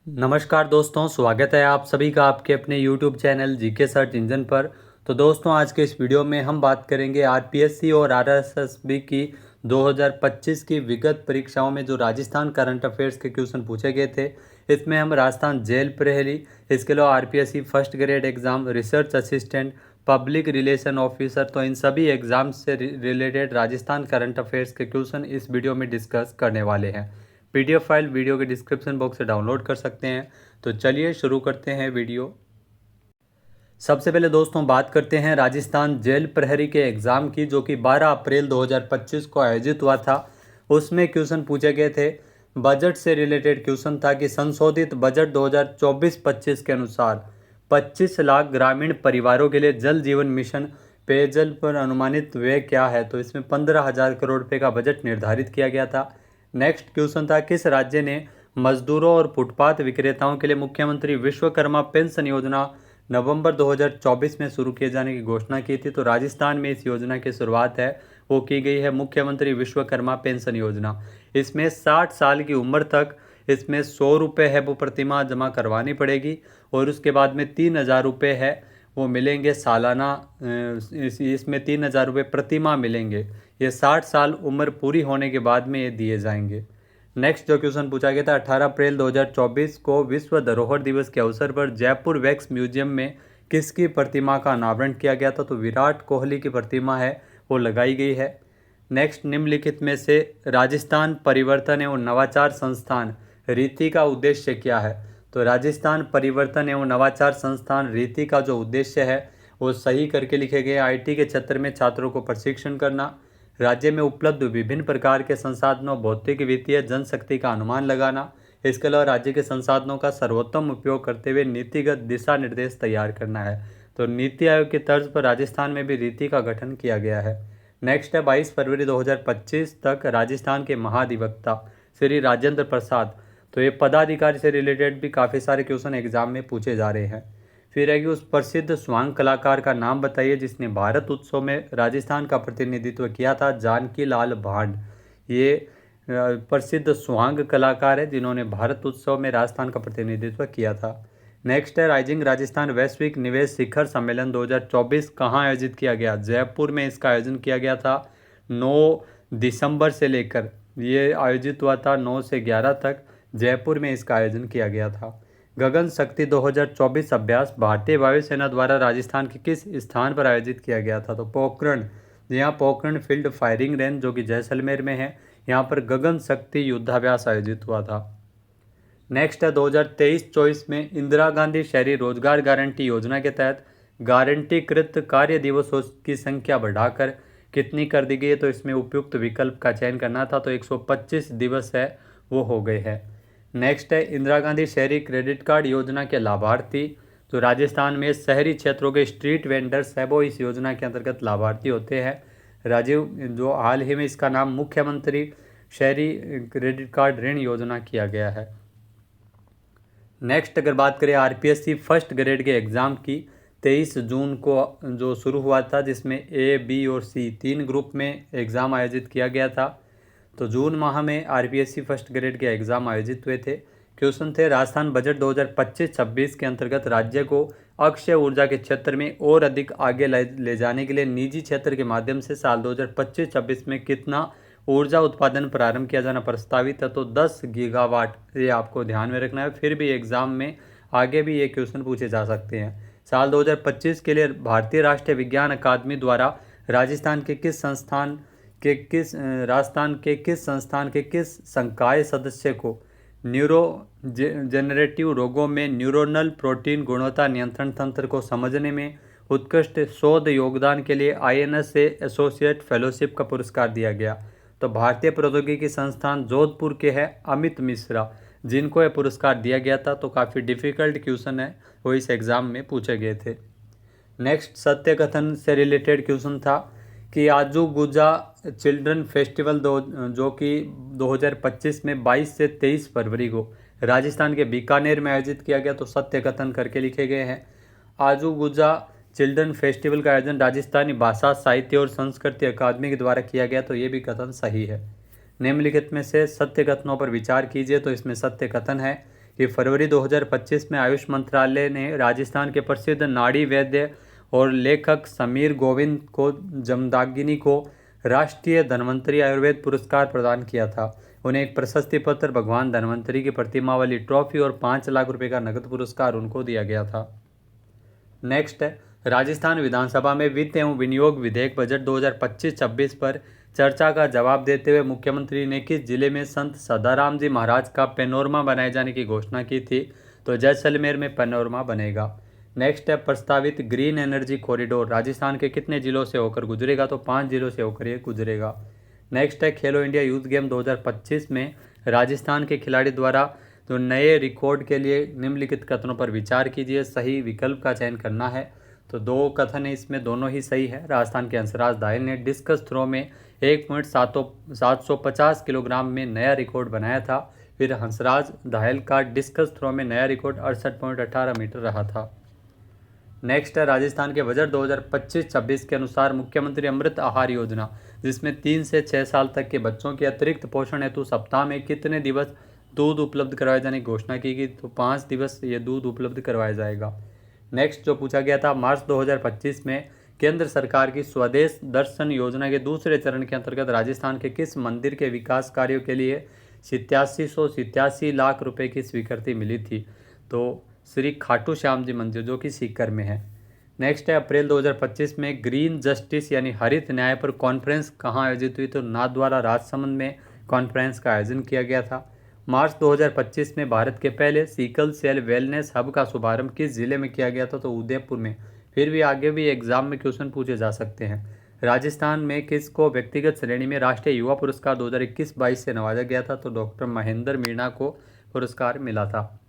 नमस्कार दोस्तों, स्वागत है आप सभी का आपके अपने YouTube channel GK search engine पर। तो दोस्तों, आज के इस वीडियो में हम बात करेंगे आरपीएससी और आरएसएसबी की 2025 की विगत परीक्षाओं में जो राजस्थान करंट अफेयर्स के क्वेश्चन पूछे गए थे। इसमें हम राजस्थान जेल प्रहरी, इसके अलावा RPSC first grade exam, research assistant, public relation officer, तो इन सभी एग्ज़ाम्स से रिलेटेड राजस्थान करंट अफेयर्स के क्वेश्चन इस वीडियो में डिस्कस करने वाले हैं। पीडीएफ फाइल वीडियो के डिस्क्रिप्शन बॉक्स से डाउनलोड कर सकते हैं। तो चलिए शुरू करते हैं वीडियो। सबसे पहले दोस्तों बात करते हैं राजस्थान जेल प्रहरी के एग्ज़ाम की, जो कि 12 अप्रैल 2025 को आयोजित हुआ था। उसमें क्वेश्चन पूछे गए थे। बजट से रिलेटेड क्वेश्चन था कि संशोधित बजट 2024-25 के अनुसार 25 लाख ग्रामीण परिवारों के लिए जल जीवन मिशन पेयजल पर अनुमानित व्यय क्या है। तो इसमें 15,000 करोड़ रुपये का बजट निर्धारित किया गया था। नेक्स्ट क्वेश्चन था, किस राज्य ने मजदूरों और फुटपाथ विक्रेताओं के लिए मुख्यमंत्री विश्वकर्मा पेंशन योजना नवंबर 2024 में शुरू किए जाने की घोषणा की थी। तो राजस्थान में इस योजना की शुरुआत है वो की गई है मुख्यमंत्री विश्वकर्मा पेंशन योजना। इसमें 60 साल की उम्र तक इसमें 100 रुपये है वो प्रतिमाह जमा करवानी पड़ेगी, और उसके बाद में 3,000 रुपये है वो मिलेंगे सालाना। इसमें 3,000 रुपये प्रतिमाह मिलेंगे। ये 60 साल उम्र पूरी होने के बाद में ये दिए जाएंगे। नेक्स्ट जो क्वेश्चन पूछा गया था, 18 अप्रैल 2024 को विश्व धरोहर दिवस के अवसर पर जयपुर वैक्स म्यूजियम में किसकी प्रतिमा का अनावरण किया गया था। तो विराट कोहली की प्रतिमा है वो लगाई गई है। नेक्स्ट, निम्नलिखित में से राजस्थान परिवर्तन एवं नवाचार संस्थान रीति का उद्देश्य क्या है। तो राजस्थान परिवर्तन एवं नवाचार संस्थान रीति का जो उद्देश्य है वो सही करके लिखे गए। आईटी के क्षेत्र में छात्रों को प्रशिक्षण करना, राज्य में उपलब्ध विभिन्न प्रकार के संसाधनों, भौतिक वित्तीय जनशक्ति का अनुमान लगाना, इसके अलावा राज्य के संसाधनों का सर्वोत्तम उपयोग करते हुए नीतिगत दिशा निर्देश तैयार करना है। तो नीति आयोग की तर्ज पर राजस्थान में भी रीति का गठन किया गया है। नेक्स्ट है, 22 फरवरी 2025 तक राजस्थान के महाधिवक्ता श्री राजेंद्र प्रसाद। तो ये पदाधिकारी से रिलेटेड भी काफ़ी सारे क्वेश्चन एग्जाम में पूछे जा रहे हैं। फिर है कि उस प्रसिद्ध स्वांग कलाकार का नाम बताइए जिसने भारत उत्सव में राजस्थान का प्रतिनिधित्व किया था। जानकी लाल भांड ये प्रसिद्ध स्वांग कलाकार है जिन्होंने भारत उत्सव में राजस्थान का प्रतिनिधित्व किया था। नेक्स्ट है, राइजिंग राजस्थान वैश्विक निवेश शिखर सम्मेलन 2024 कहाँ आयोजित किया गया। जयपुर में इसका आयोजन किया गया था। 9 दिसंबर से लेकर ये आयोजित हुआ था 9 से 11 तक जयपुर में इसका आयोजन किया गया था। गगन शक्ति 2024 अभ्यास भारतीय वायुसेना द्वारा राजस्थान के किस स्थान पर आयोजित किया गया था। तो पोखरण, यहाँ पोखरण फील्ड फायरिंग रेंज जो कि जैसलमेर में है, यहाँ पर गगन शक्ति युद्धाभ्यास आयोजित हुआ था। नेक्स्ट है, 2023-24 में इंदिरा गांधी शहरी रोजगार गारंटी योजना के तहत गारंटीकृत कार्य दिवसों की संख्या बढ़ाकर कितनी कर दी गई है। तो इसमें उपयुक्त विकल्प का चयन करना था, तो 125 दिवस है वो हो गए हैं। नेक्स्ट है, इंदिरा गांधी शहरी क्रेडिट कार्ड योजना के लाभार्थी। तो राजस्थान में शहरी क्षेत्रों के स्ट्रीट वेंडर्स है वो इस योजना के अंतर्गत लाभार्थी होते हैं। राजीव, जो हाल ही में इसका नाम मुख्यमंत्री शहरी क्रेडिट कार्ड ऋण योजना किया गया है। नेक्स्ट अगर बात करें आरपीएससी फर्स्ट ग्रेड के एग्ज़ाम की, 23 जून को जो शुरू हुआ था, जिसमें ए, बी और सी 3 ग्रुप में एग्ज़ाम आयोजित किया गया था। तो जून माह में आरपीएससी फर्स्ट ग्रेड के एग्ज़ाम आयोजित हुए थे। क्वेश्चन थे, राजस्थान बजट 2025-26 के अंतर्गत राज्य को अक्षय ऊर्जा के क्षेत्र में और अधिक आगे ले जाने के लिए निजी क्षेत्र के माध्यम से साल 2025-26 में कितना ऊर्जा उत्पादन प्रारंभ किया जाना प्रस्तावित है। तो 10 गीगावाट, ये आपको ध्यान में रखना है। फिर भी एग्जाम में आगे भी ये क्वेश्चन पूछे जा सकते हैं। साल 2025 के लिए भारतीय राष्ट्रीय विज्ञान अकादमी द्वारा राजस्थान के किस संस्थान के किस संकाय सदस्य को न्यूरो जेनरेटिव रोगों में न्यूरोनल प्रोटीन गुणवत्ता नियंत्रण तंत्र को समझने में उत्कृष्ट शोध योगदान के लिए आईएनएस से एसोसिएट फेलोशिप का पुरस्कार दिया गया। तो भारतीय प्रौद्योगिकी संस्थान जोधपुर के हैं अमित मिश्रा, जिनको यह पुरस्कार दिया गया था। तो काफ़ी डिफिकल्ट क्वेश्चन है वो इस एग्ज़ाम में पूछे गए थे। नेक्स्ट, सत्य कथन से रिलेटेड क्वेश्चन था कि आजू गुजा चिल्ड्रन फेस्टिवल जो कि 2025 में 22 से 23 फरवरी को राजस्थान के बीकानेर में आयोजित किया गया। तो सत्य कथन करके लिखे गए हैं। आजू गुजा चिल्ड्रन फेस्टिवल का आयोजन राजस्थानी भाषा साहित्य और संस्कृति अकादमी के द्वारा किया गया। तो ये भी कथन सही है। निम्नलिखित में से सत्य कथनों पर विचार कीजिए। तो इसमें सत्य कथन है कि फरवरी 2025 में आयुष मंत्रालय ने राजस्थान के प्रसिद्ध नाड़ी वैद्य और लेखक समीर गोविंद को जमदागिनी को राष्ट्रीय धन्वंतरी आयुर्वेद पुरस्कार प्रदान किया था। उन्हें एक प्रशस्ति पत्र, भगवान धन्वंतरी की प्रतिमा वाली ट्रॉफी और 5 लाख रुपए का नकद पुरस्कार उनको दिया गया था। नेक्स्ट है, राजस्थान विधानसभा में वित्त एवं विनियोग विधेयक बजट 2025-26 पर चर्चा का जवाब देते हुए मुख्यमंत्री ने किस जिले में संत सदाराम जी महाराज का पैनोरमा बनाए जाने की घोषणा की थी? तो जैसलमेर में पैनोरमा बनेगा। नेक्स्ट है, प्रस्तावित ग्रीन एनर्जी कॉरिडोर राजस्थान के कितने जिलों से होकर गुजरेगा? तो 5 जिलों से होकर ये गुजरेगा। नेक्स्ट है, खेलो इंडिया यूथ गेम 2025 में राजस्थान के खिलाड़ी द्वारा तो नए रिकॉर्ड के लिए निम्नलिखित कथनों पर विचार कीजिए, सही विकल्प का चयन करना है। तो 2 कथन है, इसमें दोनों ही सही है। राजस्थान के हंसराज दाहिल ने डिस्कस थ्रो में 1.750 किलोग्राम में नया रिकॉर्ड बनाया था। फिर हंसराज दाहिल का डिस्कस थ्रो में नया रिकॉर्ड 68.18 मीटर रहा था। नेक्स्ट है, राजस्थान के बजट 2025-26 के अनुसार मुख्यमंत्री अमृत आहार योजना, जिसमें 3 से 6 साल तक के बच्चों के अतिरिक्त पोषण हेतु सप्ताह में कितने दिवस दूध उपलब्ध करवाए जाने की घोषणा की गई? तो 5 दिवस ये दूध उपलब्ध करवाया जाएगा। नेक्स्ट जो पूछा गया था, मार्च 2025 में केंद्र सरकार की स्वदेश दर्शन योजना के दूसरे चरण के अंतर्गत राजस्थान के किस मंदिर के विकास कार्यों के लिए 8787 लाख रुपए की स्वीकृति मिली थी? तो श्री खाटू श्याम जी मंदिर, जो कि सीकर में है। नेक्स्ट है, अप्रैल 2025 में ग्रीन जस्टिस यानी हरित न्याय पर कॉन्फ्रेंस कहाँ आयोजित हुई? तो नाथद्वारा राजसमंद में कॉन्फ्रेंस का आयोजन किया गया था। मार्च 2025 में भारत के पहले सिकल सेल वेलनेस हब का शुभारंभ किस जिले में किया गया था? तो उदयपुर में। फिर भी आगे भी एग्जाम में क्वेश्चन पूछे जा सकते हैं। राजस्थान में किसको व्यक्तिगत श्रेणी में राष्ट्रीय युवा पुरस्कार 2021-22 से नवाजा गया था? तो डॉक्टर महेंद्र मीणा को पुरस्कार मिला था।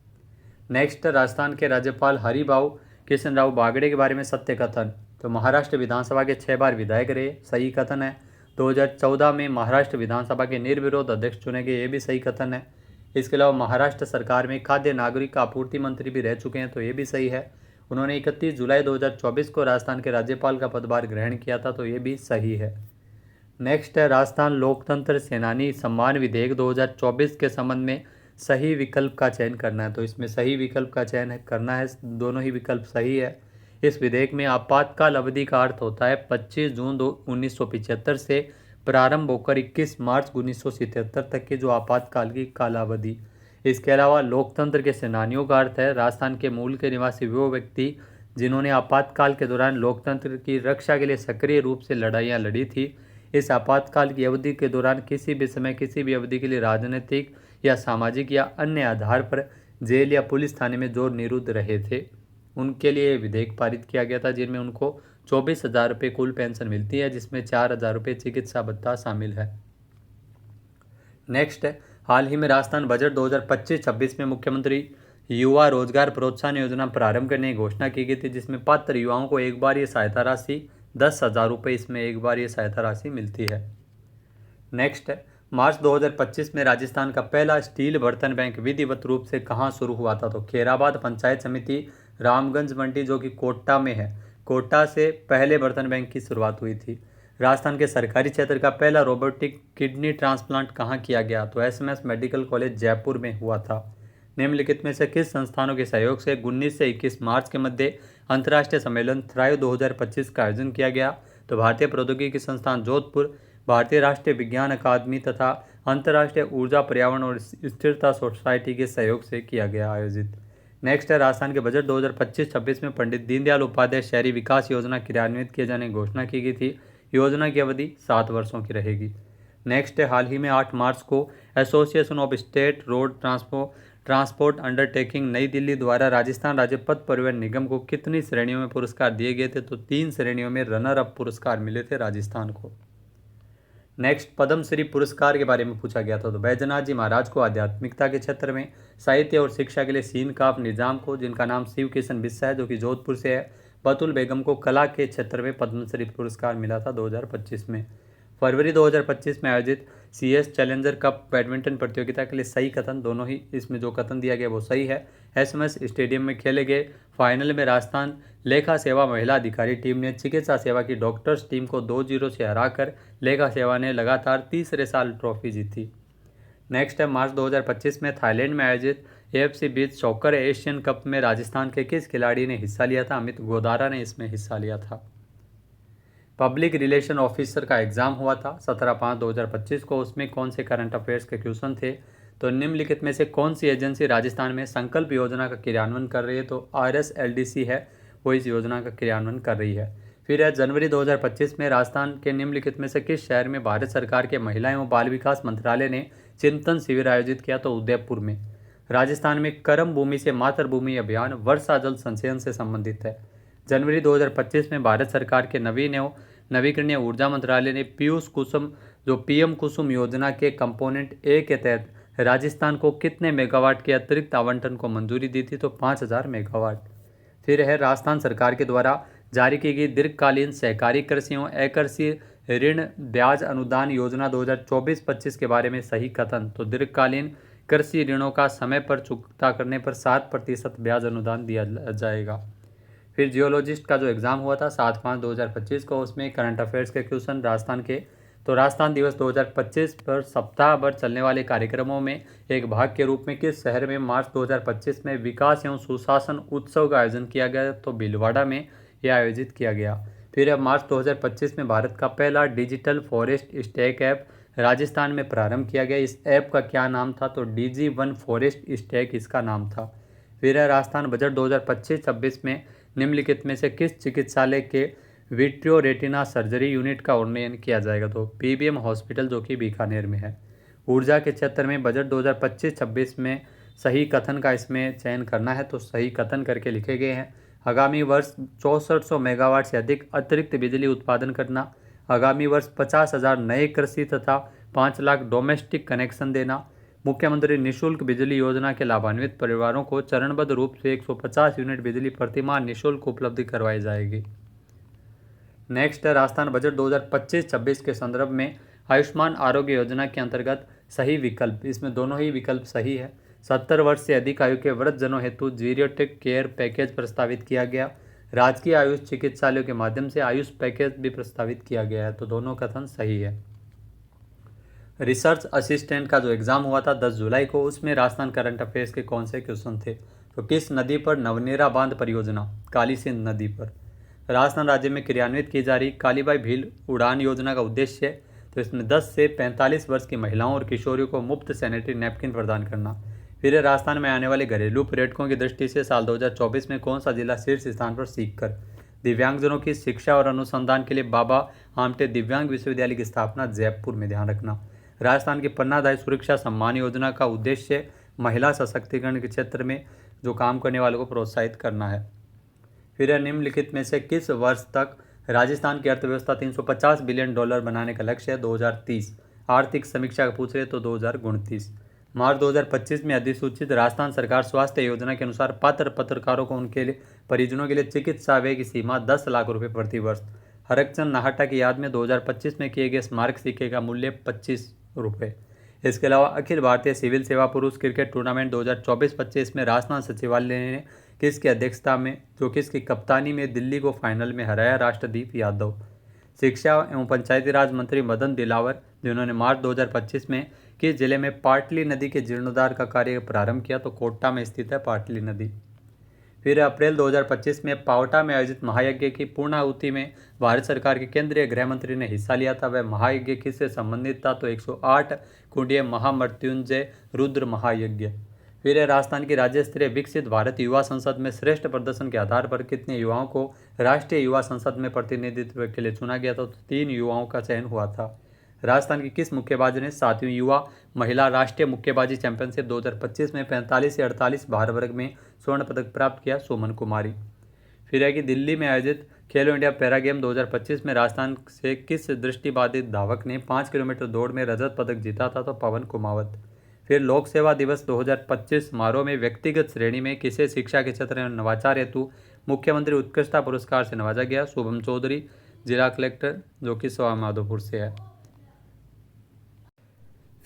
नेक्स्ट, राजस्थान के राज्यपाल हरिभाऊ कृष्ण राव बागड़े के बारे में सत्य कथन। तो महाराष्ट्र विधानसभा के 6 बार विधायक रहे, सही कथन है। 2014 में महाराष्ट्र विधानसभा के निर्विरोध अध्यक्ष चुने गए, ये भी सही कथन है। इसके अलावा महाराष्ट्र सरकार में खाद्य नागरिक आपूर्ति मंत्री भी रह चुके हैं, तो ये भी सही है। उन्होंने 31 जुलाई 2024 को राजस्थान के राज्यपाल का पदभार ग्रहण किया था, तो ये भी सही है। नेक्स्ट है, राजस्थान लोकतंत्र सेनानी सम्मान विधेयक 2024 के संबंध में सही विकल्प का चयन करना है। तो इसमें सही विकल्प का चयन करना है, दोनों ही विकल्प सही है। इस विधेयक में आपातकाल अवधि का अर्थ होता है 25 जून 1975 से प्रारंभ होकर 21 मार्च 1977 तक के जो आपातकाल की कालावधि। इसके अलावा लोकतंत्र के सेनानियों का अर्थ है राजस्थान के मूल के निवासी वो व्यक्ति जिन्होंने आपातकाल के दौरान लोकतंत्र की रक्षा के लिए सक्रिय रूप से लड़ाइयाँ लड़ी थी। इस आपातकाल की अवधि के दौरान किसी भी समय किसी भी अवधि के लिए राजनीतिक या सामाजिक या अन्य आधार पर जेल या पुलिस थाने में जो निरुद्ध रहे थे, उनके लिए विधेयक पारित किया गया था, जिनमें उनको 24,000 रुपये कुल पेंशन मिलती है, जिसमें 4,000 रुपये चिकित्सा भत्ता शामिल है। नेक्स्ट है, हाल ही में राजस्थान बजट 2025-26 में मुख्यमंत्री युवा रोजगार प्रोत्साहन योजना प्रारंभ करने की घोषणा की गई थी, जिसमें पात्र युवाओं को एक बार ये सहायता राशि 10,000 रुपये, इसमें एक बार ये सहायता राशि मिलती है। नेक्स्ट है, मार्च 2025 में राजस्थान का पहला स्टील बर्तन बैंक विधिवत रूप से कहाँ शुरू हुआ था? तो खैराबाद पंचायत समिति रामगंज मंडी, जो कि कोटा में है, कोटा से पहले बर्तन बैंक की शुरुआत हुई थी। राजस्थान के सरकारी क्षेत्र का पहला रोबोटिक किडनी ट्रांसप्लांट कहाँ किया गया? तो एसएमएस मेडिकल कॉलेज जयपुर में हुआ था। निम्नलिखित में से किस संस्थानों के सहयोग से 19 से 21 मार्च के मध्य अंतर्राष्ट्रीय सम्मेलन थ्राइव 2025 का आयोजन किया गया? तो भारतीय प्रौद्योगिकी संस्थान जोधपुर, भारतीय राष्ट्रीय विज्ञान अकादमी तथा अंतर्राष्ट्रीय ऊर्जा पर्यावरण और स्थिरता सोसाइटी के सहयोग से किया गया आयोजित। नेक्स्ट है, राजस्थान के बजट 2025-26 में पंडित दीनदयाल उपाध्याय शहरी विकास योजना क्रियान्वित किए जाने की घोषणा की गई थी। योजना की अवधि 7 वर्षों की रहेगी। नेक्स्ट है, हाल ही में 8 मार्च को association of state road transport undertaking नई दिल्ली द्वारा राजस्थान राज्य पथ परिवहन निगम को कितनी श्रेणियों में पुरस्कार दिए गए थे? तो 3 श्रेणियों में रनर अप पुरस्कार मिले थे राजस्थान को। नेक्स्ट, पद्मश्री पुरस्कार के बारे में पूछा गया था। तो बैजनाथ जी महाराज को आध्यात्मिकता के क्षेत्र में, साहित्य और शिक्षा के लिए सीन काफ निजाम को, जिनका नाम शिव किशन बिस्सा है, जो कि जोधपुर से है, बतुल बेगम को कला के क्षेत्र में पद्मश्री पुरस्कार मिला था 2025 में। फरवरी 2025 में आयोजित सीएस चैलेंजर कप बैडमिंटन प्रतियोगिता के लिए सही कथन, दोनों ही इसमें जो कथन दिया गया वो सही है। एसएमएस स्टेडियम में खेले गए फाइनल में राजस्थान लेखा सेवा महिला अधिकारी टीम ने चिकित्सा सेवा की डॉक्टर्स टीम को 2-0 से हराकर लेखा सेवा ने लगातार तीसरे साल ट्रॉफी जीती। नेक्स्ट है, मार्च 2025 में थाईलैंड में आयोजित AFC beach soccer Asian cup में राजस्थान के किस खिलाड़ी ने हिस्सा लिया था? अमित गोदारा ने इसमें हिस्सा लिया था। पब्लिक रिलेशन ऑफिसर का एग्जाम हुआ था 17/5/2025 को, उसमें कौन से करंट अफेयर्स के क्वेश्चन थे? तो निम्नलिखित में से कौन सी एजेंसी राजस्थान में संकल्प योजना का क्रियान्वयन कर रही है? तो RSLDC है, वो इस योजना का क्रियान्वयन कर रही है। फिर है जनवरी 2025 में राजस्थान के निम्नलिखित में से किस शहर में भारत सरकार के महिला एवं बाल विकास मंत्रालय ने चिंतन शिविर आयोजित किया? तो उदयपुर में। राजस्थान में कर्म भूमि से मातृभूमि अभियान वर्षा जल संचयन से संबंधित है। जनवरी 2025 में भारत सरकार के नवीन एवं नवीकरणीय ऊर्जा मंत्रालय ने पीयूष कुसुम जो PM कुसुम योजना के कंपोनेंट A के तहत राजस्थान को कितने मेगावाट के अतिरिक्त आवंटन को मंजूरी दी थी? तो 5000 मेगावाट। फिर है राजस्थान सरकार के द्वारा जारी की गई दीर्घकालीन सहकारी कृषि एवं अकृषि ऋण ब्याज अनुदान योजना 2024-25 के बारे में सही कथन। तो दीर्घकालीन कृषि ऋणों का समय पर चुकता करने पर 7% ब्याज अनुदान दिया जाएगा। फिर जियोलॉजिस्ट का जो एग्ज़ाम हुआ था 7/5/2025 को, उसमें करंट अफेयर्स के क्वेश्चन राजस्थान के। तो राजस्थान दिवस 2025 पर सप्ताह भर चलने वाले कार्यक्रमों में एक भाग के रूप में किस शहर में मार्च 2025 में विकास एवं सुशासन उत्सव का आयोजन किया गया? तो भीलवाड़ा में यह आयोजित किया गया। फिर मार्च 2025 में भारत का पहला digital forest stack app Rajasthan में प्रारंभ किया गया। इस ऐप का क्या नाम था? तो DG1 फॉरेस्ट स्टैक इसका नाम था। फिर राजस्थान बजट 2025-26 में निम्नलिखित में से किस चिकित्सालय के विट्रियो रेटिना सर्जरी यूनिट का उन्नयन किया जाएगा? तो PBM हॉस्पिटल जो कि बीकानेर में है। ऊर्जा के क्षेत्र में बजट 2025-26 में सही कथन का इसमें चयन करना है, तो सही कथन करके लिखे गए हैं। आगामी वर्ष 6400 मेगावाट से अधिक अतिरिक्त बिजली उत्पादन करना। आगामी वर्ष 50,000 नए कृषि तथा 5 लाख डोमेस्टिक कनेक्शन देना। मुख्यमंत्री निःशुल्क बिजली योजना के लाभान्वित परिवारों को चरणबद्ध रूप से 150 यूनिट बिजली प्रतिमाह निःशुल्क उपलब्ध करवाई जाएगी। नेक्स्ट है राजस्थान बजट 2025-26 के संदर्भ में आयुष्मान आरोग्य योजना के अंतर्गत सही विकल्प, इसमें दोनों ही विकल्प सही है। 70 वर्ष से अधिक आयु के वृद्धजनों हेतु जीरियोटिक केयर पैकेज प्रस्तावित किया गया। राजकीय आयुष चिकित्सालयों के माध्यम से आयुष पैकेज भी प्रस्तावित किया गया है, तो दोनों कथन सही है। रिसर्च असिस्टेंट का जो एग्ज़ाम हुआ था 10 जुलाई को, उसमें राजस्थान करंट अफेयर्स के कौन से क्वेश्चन थे? तो किस नदी पर नवनेरा बांध परियोजना? काली सिंध नदी पर। राजस्थान राज्य में क्रियान्वित की जा रही कालीबाई भील उड़ान योजना का उद्देश्य है, तो इसमें 10 से 45 वर्ष की महिलाओं और किशोरियों को मुफ्त सैनिटरी नैपकिन प्रदान करना। फिर राजस्थान में आने वाले घरेलू पर्यटकों की दृष्टि से साल 2024 में कौन सा जिला शीर्ष स्थान पर सीखकर दिव्यांगजनों की शिक्षा और अनुसंधान के लिए बाबा आमटे दिव्यांग विश्वविद्यालय की स्थापना जयपुर में। ध्यान रखना। राजस्थान की पन्नादायी सुरक्षा सम्मान योजना का उद्देश्य महिला सशक्तिकरण के क्षेत्र में जो काम करने वालों को प्रोत्साहित करना है। फिर निम्नलिखित में से किस वर्ष तक राजस्थान की अर्थव्यवस्था $350 बिलियन बनाने का लक्ष्य है? 2030। आर्थिक समीक्षा का पूछ रहे तो 2029। मार्च 2025 में अधिसूचित राजस्थान सरकार स्वास्थ्य योजना के अनुसार पात्र पत्रकारों को उनके लिए परिजनों के लिए चिकित्सा व्यय की सीमा 10 लाख रुपए प्रति वर्ष। हरकचंद नाहटा की याद में 2025 में किए गए स्मारक सिक्के का मूल्य 25 रुपये। इसके अलावा अखिल भारतीय सिविल सेवा पुरुष क्रिकेट टूर्नामेंट 2024-25 में राजस्थान सचिवालय ने किसकी अध्यक्षता में जो किसकी कप्तानी में दिल्ली को फाइनल में हराया? राष्ट्रदीप यादव। शिक्षा एवं पंचायती राज मंत्री मदन दिलावर, जिन्होंने मार्च 2025 में किस जिले में पाटली नदी के जीर्णोद्धार का कार्य प्रारंभ किया? तो कोटा में स्थित है पाटली नदी। फिर अप्रैल 2025 में पावटा में आयोजित महायज्ञ की पूर्णाहुति में भारत सरकार के केंद्रीय गृह मंत्री ने हिस्सा लिया था। वह महायज्ञ किससे संबंधित था? तो 108 कुंडीय महामृत्युंजय रुद्र महायज्ञ। फिर राजस्थान की राज्य स्तरीय विकसित भारत युवा संसद में श्रेष्ठ प्रदर्शन के आधार पर कितने युवाओं को राष्ट्रीय युवा संसद में प्रतिनिधित्व के लिए चुना गया था? तो 3 युवाओं का चयन हुआ था। राजस्थान की किस मुक्केबाज ने 7वीं युवा महिला राष्ट्रीय मुक्केबाजी चैंपियनशिप 2025 में 45 से 48 भार वर्ग में स्वर्ण पदक प्राप्त किया? सुमन कुमारी। फिर है कि दिल्ली में आयोजित खेलो इंडिया पैरा गेम 2025 में राजस्थान से किस दृष्टिबाधित धावक ने 5 किलोमीटर दौड़ में रजत पदक जीता था? तो पवन कुमावत। फिर लोक सेवा दिवस 2025 समारोह में व्यक्तिगत श्रेणी में किसे शिक्षा के क्षेत्र में नवाचार हेतु मुख्यमंत्री उत्कृष्टता पुरस्कार से नवाजा गया? शुभम चौधरी, जिला कलेक्टर, जो कि सवा माधोपुर से है।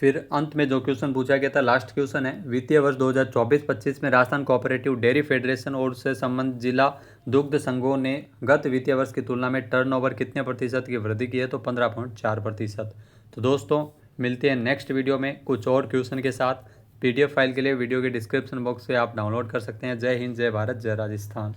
फिर अंत में जो क्वेश्चन पूछा गया था, लास्ट क्वेश्चन है, वित्तीय वर्ष 2024-25 में राजस्थान कोऑपरेटिव डेयरी फेडरेशन और उससे संबंधित जिला दुग्ध संघों ने गत वित्तीय वर्ष की तुलना में टर्नओवर कितने प्रतिशत की वृद्धि की है? तो 15.4%। तो दोस्तों मिलते हैं नेक्स्ट वीडियो में कुछ और क्वेश्चन के साथ। PDF फाइल के लिए वीडियो के डिस्क्रिप्शन बॉक्स से आप डाउनलोड कर सकते हैं। जय हिंद, जय भारत, जय राजस्थान।